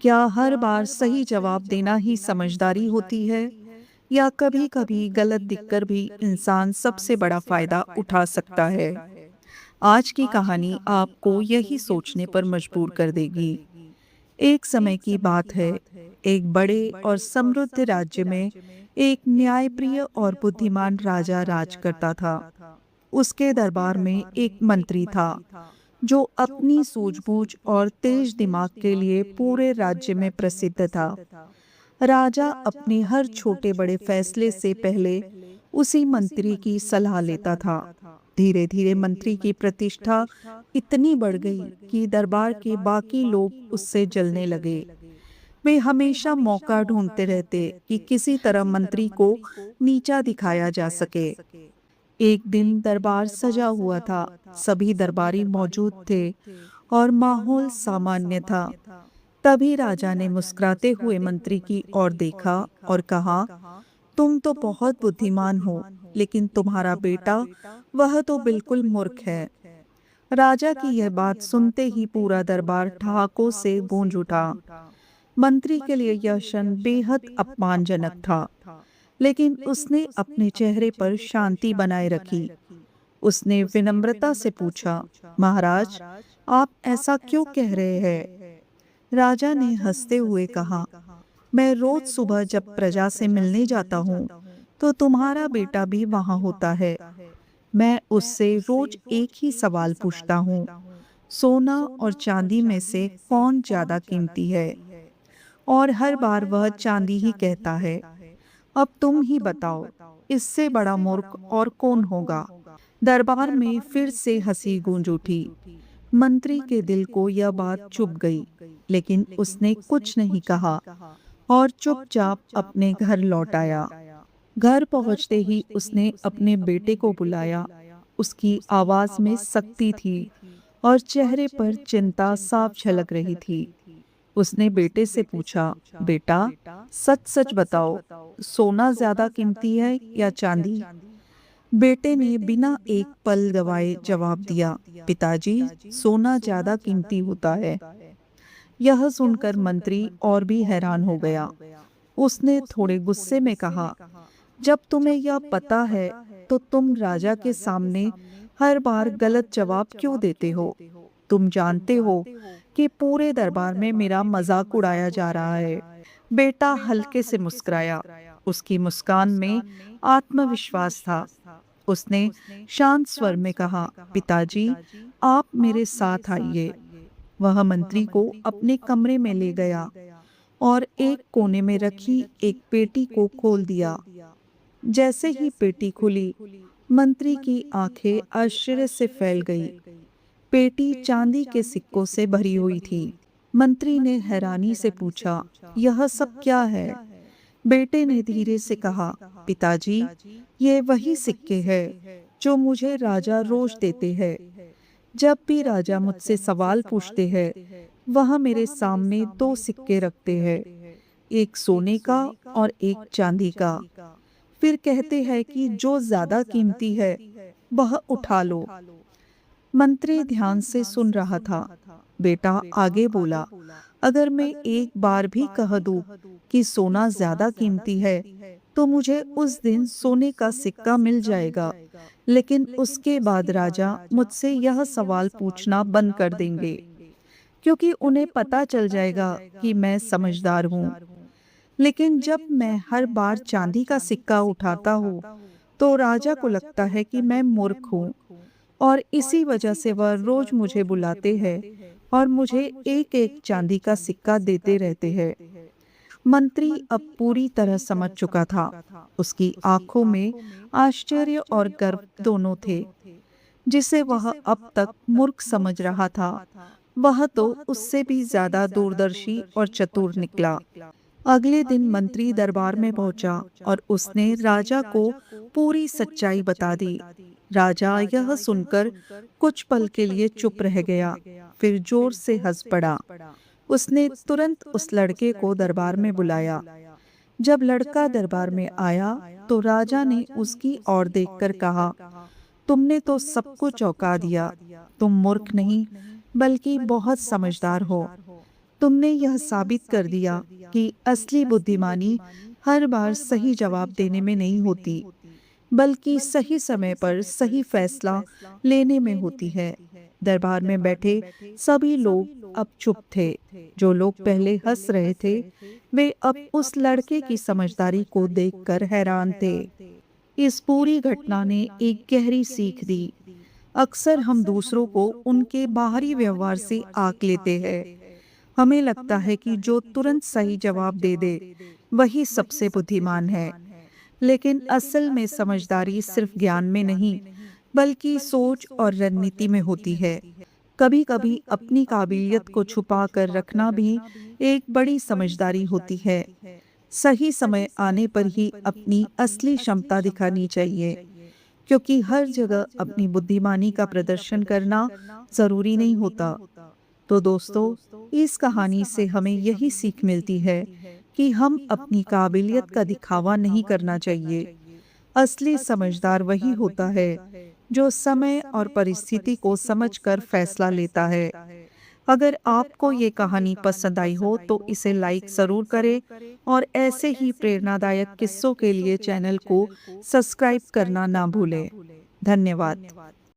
क्या हर बार सही जवाब देना ही समझदारी होती है, या कभी-कभी गलत दिखकर भी इंसान सबसे बड़ा फायदा उठा सकता है? आज की कहानी आपको यही सोचने पर मजबूर कर देगी। एक समय की बात है, एक बड़े और समृद्ध राज्य में एक न्यायप्रिय और बुद्धिमान राजा राज करता था। उसके दरबार में एक मंत्री था जो अपनी सूझबूझ और तेज दिमाग के लिए पूरे राज्य में प्रसिद्ध था। राजा अपने हर छोटे बड़े फैसले से पहले उसी मंत्री की सलाह लेता था। धीरे धीरे मंत्री की प्रतिष्ठा इतनी बढ़ गई कि दरबार के बाकी लोग उससे जलने लगे। वे हमेशा मौका ढूंढते रहते कि किसी तरह मंत्री को नीचा दिखाया जा सके। एक दिन दरबार सजा हुआ था, सभी दरबारी मौजूद थे और माहौल सामान्य था। तभी राजा ने मुस्कुराते हुए मंत्री की ओर देखा और कहा, तुम तो बहुत बुद्धिमान हो, लेकिन तुम्हारा बेटा, वह तो बिल्कुल मूर्ख है। राजा की यह बात सुनते ही पूरा दरबार ठहाकों से गूंज उठा। मंत्री के लिए यह क्षण बेहद अपमानजनक था, लेकिन उसने अपने चेहरे पर शांति बनाए रखी। उसने विनम्रता से पूछा, महाराज, आप ऐसा क्यों कह रहे हैं? राजा ने हंसते हुए कहा, मैं रोज सुबह जब प्रजा से मिलने जाता हूँ, तो तुम्हारा बेटा भी वहां होता है। मैं उससे रोज एक ही सवाल पूछता हूँ, सोना और चांदी में से कौन ज्यादा कीमती है? और हर बार वह चांदी ही कहता है। अब तुम ही बताओ, इससे बड़ा मूर्ख और कौन होगा? दरबार में फिर से हंसी गूंज उठी। मंत्री के दिल को यह बात चुभ गई, लेकिन उसने कुछ नहीं कहा और चुपचाप अपने घर लौट आया। घर पहुंचते ही उसने अपने बेटे को बुलाया। उसकी आवाज में सख्ती थी और चेहरे पर चिंता साफ झलक रही थी। उसने बेटे से पूछा, बेटा, सच सच बताओ, सोना ज्यादा कीमती है या चांदी? बेटे ने बिना एक पल गवाए जवाब दिया, पिताजी, सोना ज्यादा कीमती होता है। यह सुनकर मंत्री और भी हैरान हो गया। उसने थोड़े गुस्से में कहा, जब तुम्हें यह पता है, तो तुम राजा के सामने हर बार गलत जवाब क्यों देते हो? तुम जानते हो कि पूरे दरबार में मेरा मजाक उड़ाया जा रहा है। बेटा हल्के से मुस्कुराया। उसकी मुस्कान में आत्मविश्वास था। उसने शांत स्वर में कहा, पिताजी, आप मेरे साथ आइए। वह मंत्री को अपने कमरे में ले गया और एक कोने में रखी एक पेटी को खोल दिया। जैसे ही पेटी खुली, मंत्री की आंखें आश्चर्य से फैल गई। पेटी चांदी के सिक्कों से भरी हुई थी। मंत्री ने हैरानी से पूछा, यह सब क्या है? बेटे ने धीरे से कहा, पिताजी, ये वही सिक्के हैं जो मुझे राजा रोज देते हैं। जब भी राजा मुझसे सवाल पूछते हैं, वह मेरे सामने दो सिक्के रखते हैं, एक सोने का और एक चांदी का। फिर कहते हैं कि जो ज्यादा कीमती है, वह उठा लो। मंत्री ध्यान से सुन रहा था। बेटा आगे बोला, अगर मैं एक बार भी कह दूं कि सोना ज्यादा कीमती है, तो मुझे उस दिन सोने का सिक्का मिल जाएगा। लेकिन उसके बाद राजा मुझसे यह सवाल पूछना बंद कर देंगे, क्योंकि उन्हें पता चल जाएगा कि मैं समझदार हूँ। लेकिन जब मैं हर बार चांदी का सिक्का उठाता हूँ, तो राजा को लगता है कि मैं मूर्ख हूँ, और इसी वजह से वह रोज मुझे बुलाते हैं और मुझे एक एक चांदी का सिक्का देते रहते हैं। मंत्री अब पूरी तरह समझ चुका था। उसकी आंखों में आश्चर्य और गर्व दोनों थे। जिसे वह अब तक मूर्ख समझ रहा था, वह तो उससे भी ज्यादा दूरदर्शी और चतुर निकला। अगले दिन मंत्री दरबार में पहुंचा और उसने राजा को पूरी सच्चाई बता दी। राजा यह सुनकर कुछ पल के लिए चुप रह गया, फिर जोर से हंस पड़ा। उसने तुरंत उस लड़के को दरबार में बुलाया। जब लड़का दरबार में आया, तो राजा ने उसकी ओर देखकर कहा, तुमने तो सबको चौंका दिया। तुम मूर्ख नहीं, बल्कि बहुत समझदार हो। तुमने यह साबित कर दिया कि असली बुद्धिमानी हर बार सही जवाब देने में नहीं होती, बल्कि सही समय पर सही फैसला लेने में होती है। दरबार में बैठे सभी लोग अब चुप थे। जो लोग पहले हंस रहे थे, वे अब उस लड़के की समझदारी को देखकर हैरान थे। इस पूरी घटना ने एक गहरी सीख दी। अक्सर हम दूसरों को उनके बाहरी व्यवहार से आंक लेते हैं। हमें लगता है कि जो तुरंत सही जवाब दे दे, वही सबसे बुद्धिमान है। लेकिन असल में समझदारी सिर्फ ज्ञान में नहीं, बल्कि सोच और रणनीति में होती है। कभी कभी अपनी काबिलियत को छुपा कर रखना भी एक बड़ी समझदारी होती है। सही समय आने पर ही अपनी असली क्षमता दिखानी चाहिए, क्योंकि हर जगह अपनी बुद्धिमानी का प्रदर्शन करना जरूरी नहीं होता। तो दोस्तों, इस कहानी से हमें यही सीख मिलती है कि हम अपनी काबिलियत का दिखावा नहीं करना चाहिए। असली समझदार वही होता है जो समय और परिस्थिति को समझकर फैसला लेता है। अगर आपको ये कहानी पसंद आई हो तो इसे लाइक ज़रूर करें और ऐसे ही प्रेरणादायक किस्सों के लिए चैनल को सब्सक्राइब करना ना भूलें। धन्यवाद।